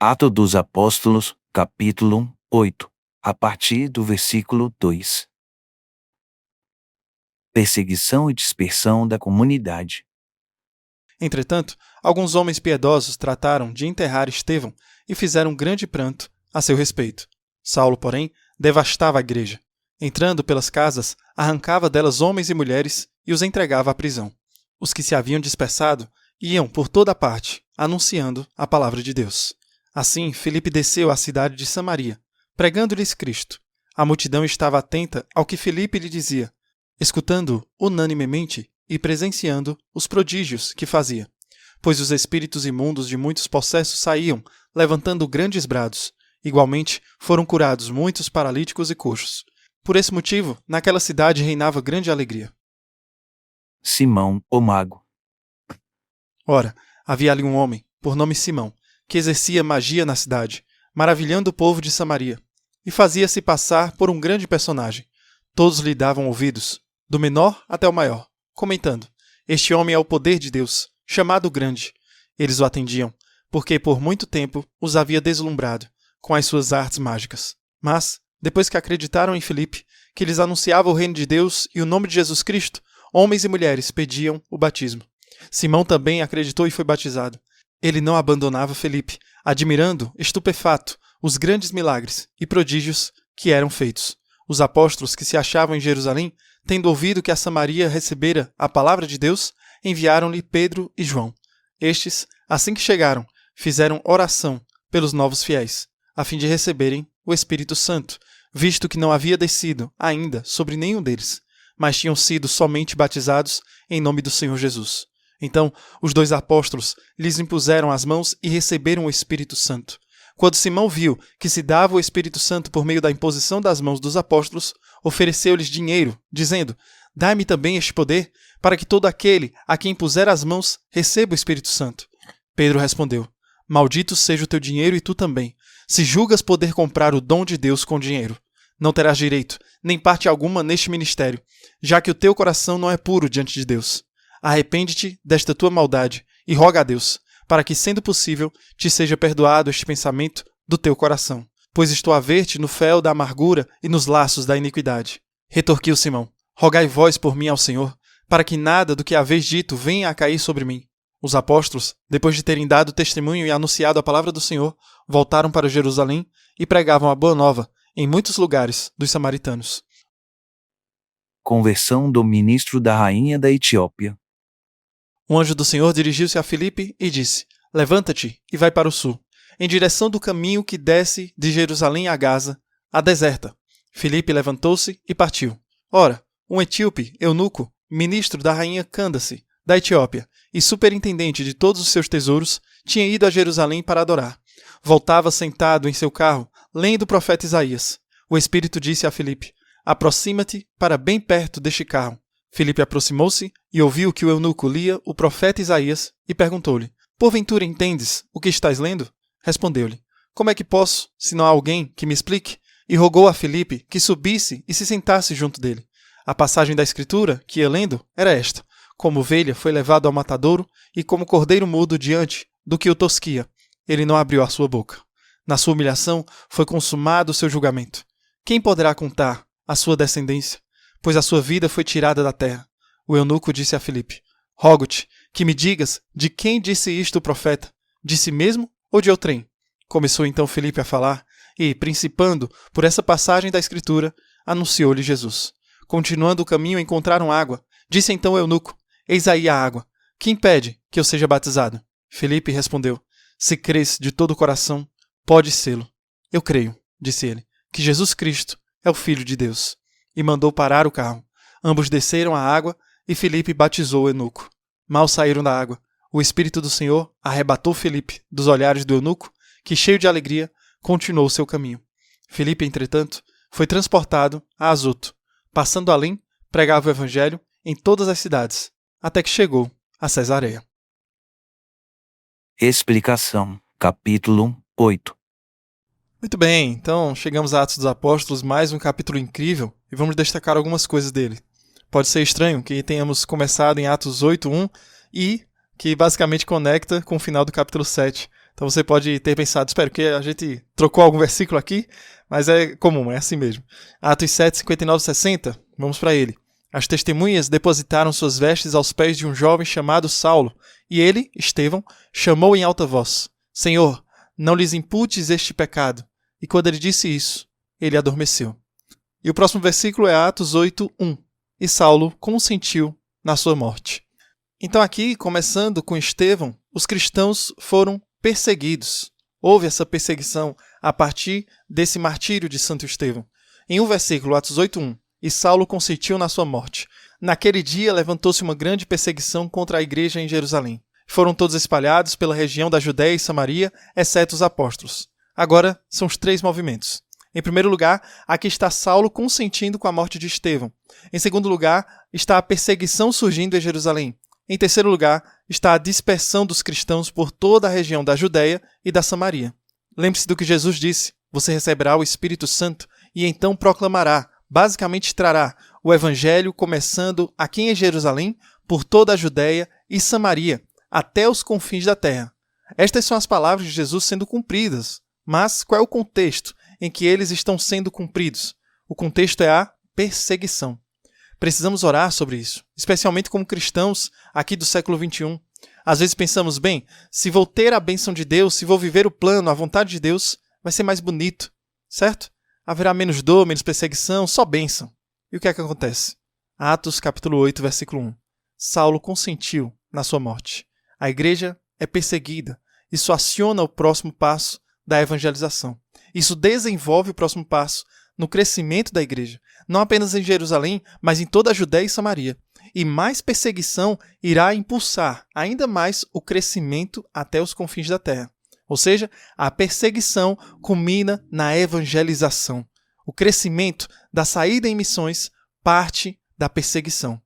Atos dos Apóstolos, capítulo 8, a partir do versículo 2. Perseguição e dispersão da comunidade. Entretanto, alguns homens piedosos trataram de enterrar Estevão e fizeram grande pranto a seu respeito. Saulo, porém, devastava a igreja. Entrando pelas casas, arrancava delas homens e mulheres e os entregava à prisão. Os que se haviam dispersado iam por toda parte, anunciando a palavra de Deus. Assim, Filipe desceu à cidade de Samaria, pregando-lhes Cristo. A multidão estava atenta ao que Filipe lhe dizia, escutando unanimemente e presenciando os prodígios que fazia. Pois os espíritos imundos de muitos possessos saíam, levantando grandes brados. Igualmente, foram curados muitos paralíticos e coxos. Por esse motivo, naquela cidade reinava grande alegria. Simão, o mago. Ora, havia ali um homem, por nome Simão, que exercia magia na cidade, maravilhando o povo de Samaria, e fazia-se passar por um grande personagem. Todos lhe davam ouvidos, do menor até o maior, comentando: este homem é o poder de Deus, chamado Grande. Eles o atendiam, porque por muito tempo os havia deslumbrado com as suas artes mágicas. Mas, depois que acreditaram em Filipe, que lhes anunciava o reino de Deus e o nome de Jesus Cristo, homens e mulheres pediam o batismo. Simão também acreditou e foi batizado. Ele não abandonava Filipe, admirando, estupefato, os grandes milagres e prodígios que eram feitos. Os apóstolos que se achavam em Jerusalém, tendo ouvido que a Samaria recebera a palavra de Deus, enviaram-lhe Pedro e João. Estes, assim que chegaram, fizeram oração pelos novos fiéis, a fim de receberem o Espírito Santo, visto que não havia descido ainda sobre nenhum deles, mas tinham sido somente batizados em nome do Senhor Jesus. Então, os dois apóstolos lhes impuseram as mãos e receberam o Espírito Santo. Quando Simão viu que se dava o Espírito Santo por meio da imposição das mãos dos apóstolos, ofereceu-lhes dinheiro, dizendo: dai-me também este poder, para que todo aquele a quem puser as mãos receba o Espírito Santo. Pedro respondeu: maldito seja o teu dinheiro e tu também, se julgas poder comprar o dom de Deus com dinheiro. Não terás direito, nem parte alguma neste ministério, já que o teu coração não é puro diante de Deus. Arrepende-te desta tua maldade e roga a Deus, para que, sendo possível, te seja perdoado este pensamento do teu coração, pois estou a ver-te no fel da amargura e nos laços da iniquidade. Retorquiu Simão: rogai vós por mim ao Senhor, para que nada do que haveis dito venha a cair sobre mim. Os apóstolos, depois de terem dado testemunho e anunciado a palavra do Senhor, voltaram para Jerusalém e pregavam a boa nova em muitos lugares dos samaritanos. Conversão do ministro da rainha da Etiópia. Um anjo do Senhor dirigiu-se a Filipe e disse: levanta-te e vai para o sul, em direção do caminho que desce de Jerusalém a Gaza, a deserta. Filipe levantou-se e partiu. Ora, um etíope, eunuco, ministro da rainha Cândace, da Etiópia, e superintendente de todos os seus tesouros, tinha ido a Jerusalém para adorar. Voltava sentado em seu carro, lendo o profeta Isaías. O Espírito disse a Filipe: aproxima-te para bem perto deste carro. Filipe aproximou-se e ouviu que o eunuco lia o profeta Isaías e perguntou-lhe: porventura entendes o que estás lendo? Respondeu-lhe: como é que posso, se não há alguém que me explique? E rogou a Filipe que subisse e se sentasse junto dele. A passagem da Escritura que ia lendo era esta: como ovelha foi levado ao matadouro e como cordeiro mudo diante do que o tosquia, ele não abriu a sua boca. Na sua humilhação foi consumado o seu julgamento. Quem poderá contar a sua descendência? Pois a sua vida foi tirada da terra. O eunuco disse a Filipe: rogo-te que me digas de quem disse isto o profeta, de si mesmo ou de outrem? Começou então Filipe a falar e, principando por essa passagem da Escritura, anunciou-lhe Jesus. Continuando o caminho, encontraram água. Disse então o eunuco: eis aí a água. Que impede que eu seja batizado? Filipe respondeu: se crês de todo o coração, pode sê-lo. Eu creio, disse ele, que Jesus Cristo é o Filho de Deus. E mandou parar o carro. Ambos desceram à água e Filipe batizou o eunuco. Mal saíram da água, o Espírito do Senhor arrebatou Filipe dos olhares do eunuco, que, cheio de alegria, continuou seu caminho. Filipe, entretanto, foi transportado a Azoto. Passando além, pregava o evangelho em todas as cidades, até que chegou a Cesareia. Explicação. Capítulo 8. Muito bem, então chegamos a Atos dos Apóstolos, mais um capítulo incrível, e vamos destacar algumas coisas dele. Pode ser estranho que tenhamos começado em Atos 8:1 e que basicamente conecta com o final do capítulo 7. Então você pode ter pensado, espero que a gente trocou algum versículo aqui, mas é comum, é assim mesmo. Atos 7, 59 e 60, vamos para ele. As testemunhas depositaram suas vestes aos pés de um jovem chamado Saulo, e ele, Estevão, chamou em alta voz: Senhor, não lhes imputes este pecado. E quando ele disse isso, ele adormeceu. E o próximo versículo é Atos 8, 1. E Saulo consentiu na sua morte. Então aqui, começando com Estevão, os cristãos foram perseguidos. Houve essa perseguição a partir desse martírio de Santo Estevão. Em um versículo, Atos 8, 1, e Saulo consentiu na sua morte. Naquele dia levantou-se uma grande perseguição contra a igreja em Jerusalém. Foram todos espalhados pela região da Judéia e Samaria, exceto os apóstolos. Agora são os 3 movimentos. Em primeiro lugar, aqui está Saulo consentindo com a morte de Estevão. Em segundo lugar, está a perseguição surgindo em Jerusalém. Em terceiro lugar, está a dispersão dos cristãos por toda a região da Judéia e da Samaria. Lembre-se do que Jesus disse: você receberá o Espírito Santo e então proclamará, basicamente trará, o Evangelho começando aqui em Jerusalém, por toda a Judéia e Samaria, até os confins da terra. Estas são as palavras de Jesus sendo cumpridas. Mas qual é o contexto em que eles estão sendo cumpridos? O contexto é a perseguição. Precisamos orar sobre isso, especialmente como cristãos aqui do século XXI. Às vezes pensamos, bem, se vou ter a bênção de Deus, se vou viver o plano, a vontade de Deus, vai ser mais bonito, certo? Haverá menos dor, menos perseguição, só bênção. E o que é que acontece? Atos capítulo 8, versículo 1. Saulo consentiu na sua morte. A igreja é perseguida. Isso aciona o próximo passo da evangelização. Isso desenvolve o próximo passo no crescimento da igreja, não apenas em Jerusalém, mas em toda a Judéia e Samaria. E mais perseguição irá impulsar ainda mais o crescimento até os confins da terra. Ou seja, a perseguição culmina na evangelização. O crescimento da saída em missões parte da perseguição.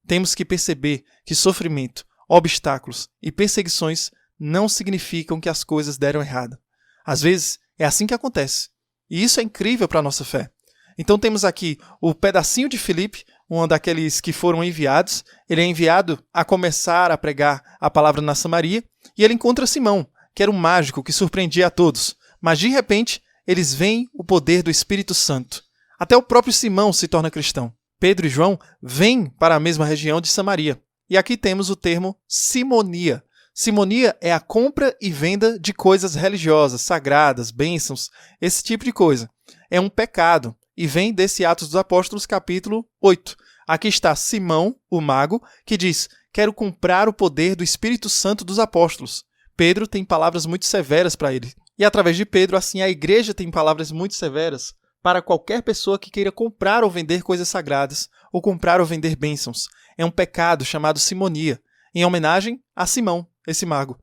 Temos que perceber que sofrimento, obstáculos e perseguições não significam que as coisas deram errado. Às vezes, é assim que acontece. E isso é incrível para a nossa fé. Então temos aqui o pedacinho de Filipe, um daqueles que foram enviados. Ele é enviado a começar a pregar a palavra na Samaria, e ele encontra Simão, que era um mágico que surpreendia a todos. Mas de repente, eles veem o poder do Espírito Santo. Até o próprio Simão se torna cristão. Pedro e João vêm para a mesma região de Samaria. E aqui temos o termo simonia. Simonia é a compra e venda de coisas religiosas, sagradas, bênçãos, esse tipo de coisa. É um pecado e vem desse Atos dos Apóstolos, capítulo 8. Aqui está Simão, o mago, que diz: quero comprar o poder do Espírito Santo dos apóstolos. Pedro tem palavras muito severas para ele. E através de Pedro, assim, a igreja tem palavras muito severas para qualquer pessoa que queira comprar ou vender coisas sagradas, ou comprar ou vender bênçãos. É um pecado chamado simonia, em homenagem a Simão, esse mago.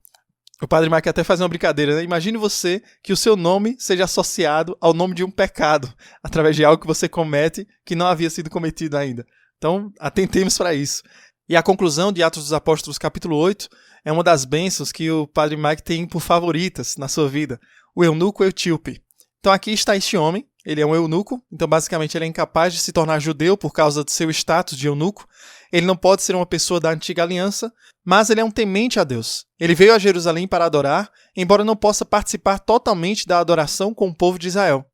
O Padre Mike até faz uma brincadeira, né? Imagine você que o seu nome seja associado ao nome de um pecado, através de algo que você comete que não havia sido cometido ainda. Então, atentemos para isso. E a conclusão de Atos dos Apóstolos, capítulo 8, é uma das bênçãos que o Padre Mike tem por favoritas na sua vida, o eunuco etíope. Então aqui está este homem, ele é um eunuco, então basicamente ele é incapaz de se tornar judeu por causa do seu status de eunuco. Ele não pode ser uma pessoa da antiga aliança, mas ele é um temente a Deus. Ele veio a Jerusalém para adorar, embora não possa participar totalmente da adoração com o povo de Israel.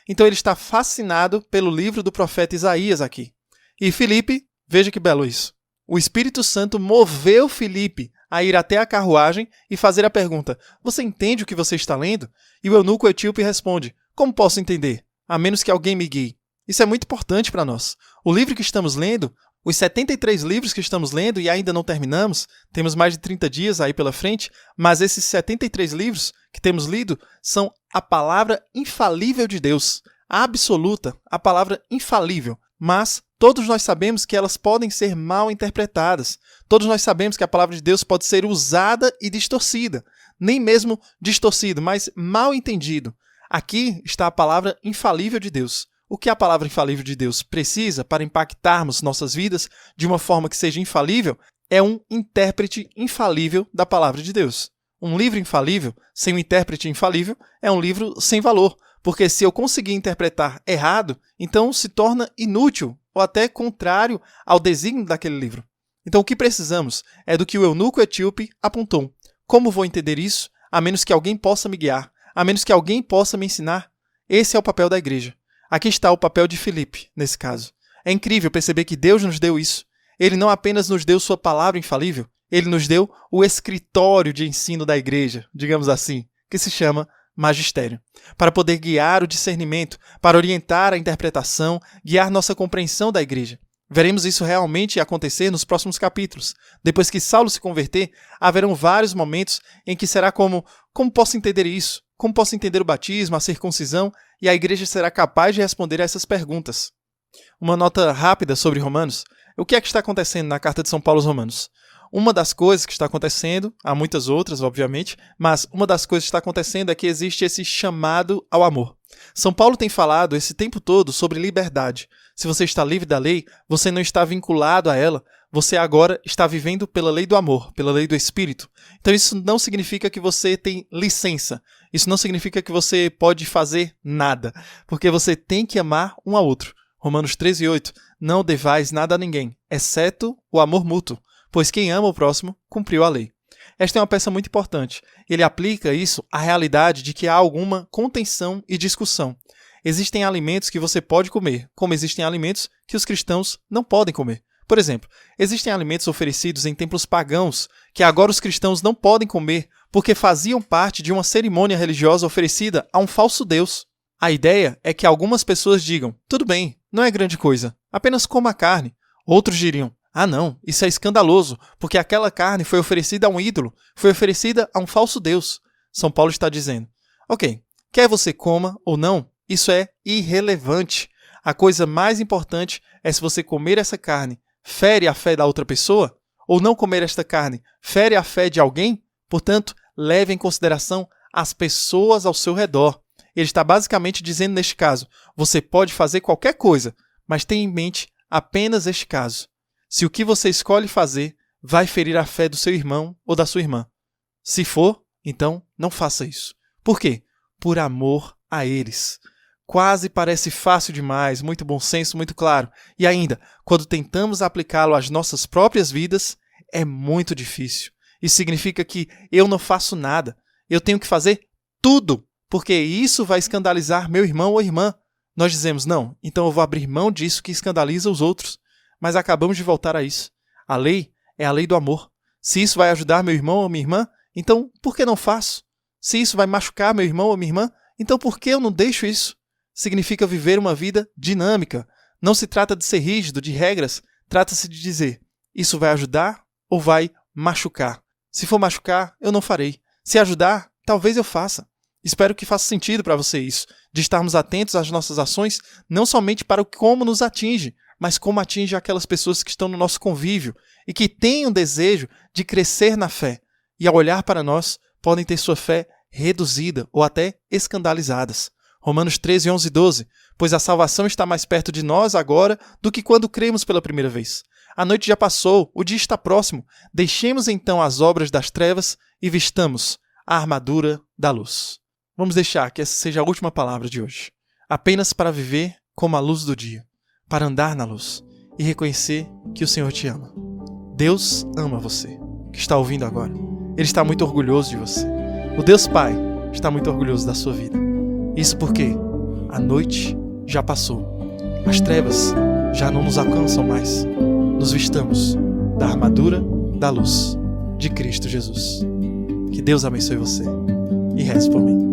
Então ele está fascinado pelo livro do profeta Isaías aqui. E Filipe, veja que belo isso. O Espírito Santo moveu Filipe a ir até a carruagem e fazer a pergunta: você entende o que você está lendo? E o eunuco etíope responde: como posso entender? A menos que alguém me guie. Isso é muito importante para nós. O livro que estamos lendo, os 73 livros que estamos lendo e ainda não terminamos, temos mais de 30 dias aí pela frente, mas esses 73 livros que temos lido são a palavra infalível de Deus, a absoluta, a palavra infalível. Mas todos nós sabemos que elas podem ser mal interpretadas. Todos nós sabemos que a palavra de Deus pode ser usada e distorcida. Nem mesmo distorcido, mas mal entendido. Aqui está a palavra infalível de Deus. O que a palavra infalível de Deus precisa para impactarmos nossas vidas de uma forma que seja infalível é um intérprete infalível da palavra de Deus. Um livro infalível, sem um intérprete infalível, é um livro sem valor, porque se eu conseguir interpretar errado, então se torna inútil ou até contrário ao desígnio daquele livro. Então o que precisamos é do que o eunuco etíope apontou. Como vou entender isso? a menos que alguém possa me guiar, a menos que alguém possa me ensinar. Esse é o papel da igreja. Aqui está o papel de Filipe, nesse caso. É incrível perceber que Deus nos deu isso. Ele não apenas nos deu sua palavra infalível, ele nos deu o escritório de ensino da igreja, digamos assim, que se chama magistério, para poder guiar o discernimento, para orientar a interpretação, guiar nossa compreensão da igreja. Veremos isso realmente acontecer nos próximos capítulos. Depois que Saulo se converter, haverão vários momentos em que será como posso entender isso? Como posso entender o batismo, a circuncisão? E a igreja será capaz de responder a essas perguntas. Uma nota rápida sobre Romanos. O que é que está acontecendo na carta de São Paulo aos Romanos? Uma das coisas que está acontecendo, há muitas outras, obviamente, mas uma das coisas que está acontecendo é que existe esse chamado ao amor. São Paulo tem falado esse tempo todo sobre liberdade. Se você está livre da lei, você não está vinculado a ela, você agora está vivendo pela lei do amor, pela lei do Espírito. Então isso não significa que você tem licença, isso não significa que você pode fazer nada, porque você tem que amar um ao outro. Romanos 13:8, não devais nada a ninguém, exceto o amor mútuo, pois quem ama o próximo cumpriu a lei. Esta é uma peça muito importante. Ele aplica isso à realidade de que há alguma contenção e discussão. Existem alimentos que você pode comer, como existem alimentos que os cristãos não podem comer. Por exemplo, existem alimentos oferecidos em templos pagãos que agora os cristãos não podem comer porque faziam parte de uma cerimônia religiosa oferecida a um falso deus. A ideia é que algumas pessoas digam, tudo bem, não é grande coisa, apenas coma a carne. Outros diriam, ah não, isso é escandaloso, porque aquela carne foi oferecida a um ídolo, foi oferecida a um falso deus. São Paulo está dizendo, ok, quer você coma ou não, isso é irrelevante. A coisa mais importante é se você comer essa carne, fere a fé da outra pessoa, ou não comer esta carne, fere a fé de alguém. Portanto, leve em consideração as pessoas ao seu redor. Ele está basicamente dizendo neste caso, você pode fazer qualquer coisa, mas tenha em mente apenas este caso. Se o que você escolhe fazer vai ferir a fé do seu irmão ou da sua irmã. Se for, então não faça isso. Por quê? Por amor a eles. Quase parece fácil demais, muito bom senso, muito claro. E ainda, quando tentamos aplicá-lo às nossas próprias vidas, é muito difícil. Isso significa que eu não faço nada. Eu tenho que fazer tudo, porque isso vai escandalizar meu irmão ou irmã. Nós dizemos, não, então eu vou abrir mão disso que escandaliza os outros. Mas acabamos de voltar a isso. A lei é a lei do amor. Se isso vai ajudar meu irmão ou minha irmã, então por que não faço? Se isso vai machucar meu irmão ou minha irmã, então por que eu não deixo isso? Significa viver uma vida dinâmica. Não se trata de ser rígido, de regras. Trata-se de dizer, isso vai ajudar ou vai machucar? Se for machucar, eu não farei. Se ajudar, talvez eu faça. Espero que faça sentido para você isso, de estarmos atentos às nossas ações, não somente para o como nos atinge, mas como atinge aquelas pessoas que estão no nosso convívio e que têm um desejo de crescer na fé. E ao olhar para nós, podem ter sua fé reduzida ou até escandalizadas. Romanos 13, 11 e 12, pois a salvação está mais perto de nós agora do que quando cremos pela primeira vez. A noite já passou, o dia está próximo. Deixemos então as obras das trevas e vistamos a armadura da luz. Vamos deixar que essa seja a última palavra de hoje. Apenas para viver como a luz do dia, para andar na luz e reconhecer que o Senhor te ama. Deus ama você, que está ouvindo agora. Ele está muito orgulhoso de você. O Deus Pai está muito orgulhoso da sua vida. Isso porque a noite já passou. As trevas já não nos alcançam mais. Nos vistamos da armadura da luz de Cristo Jesus. Que Deus abençoe você e reze por mim.